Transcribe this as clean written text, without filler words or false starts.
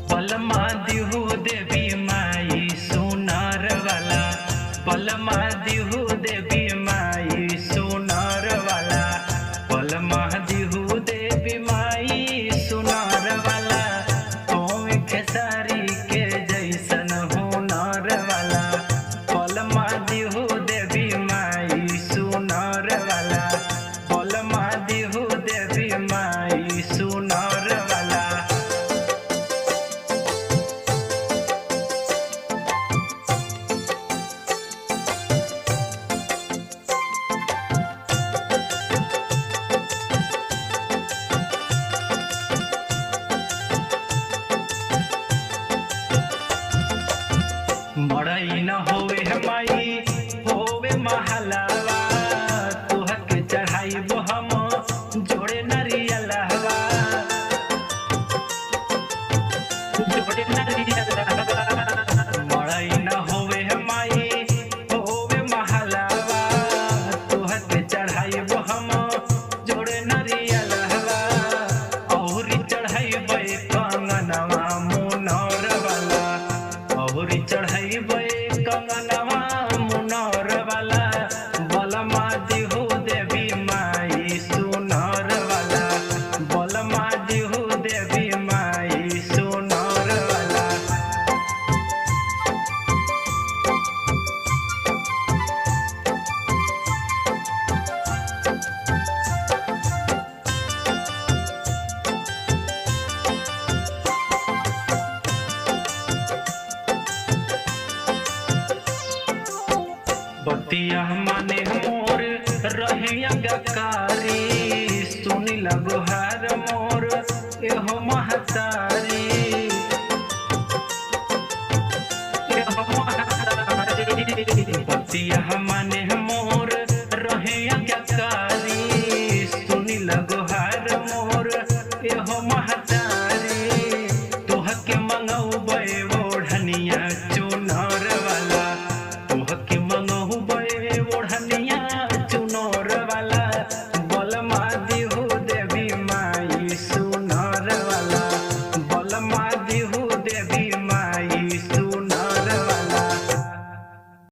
पलमा दिहु देवी माई सोनार वाला, पलमा दिहु देवी माई सोनार वाला, पलमा दिहु देवी माई सोनार वाला, कौन खेसारी के जैसन हुनर वाला, पलमा दिहु देवी माई सोनार वाला, पलमा दिहु देवी माई सोनार वाला। मड़ई न होवे माई होवे महलावा, तुहक चढ़ाइब हम जोड़े नरियलवा, जोड़े नरियलवा। मड़ई न होवे माई होवे महलावा, तुहक चढ़ाइब हम जोड़े नरियलवा, औरी चढ़ाइब कंगनवा मुनर वाला, औरी चढ़ाइब कंगनवा मुनर वाला, बलमा दिहु देवी माई सोनार वाला, बलमा दिहु देवी माई सोनार वाला। बतिया माने मोर रहिया गकारी, सुनी लगोहार मोर एहो महतारी, एहो महतारी। बतिया माने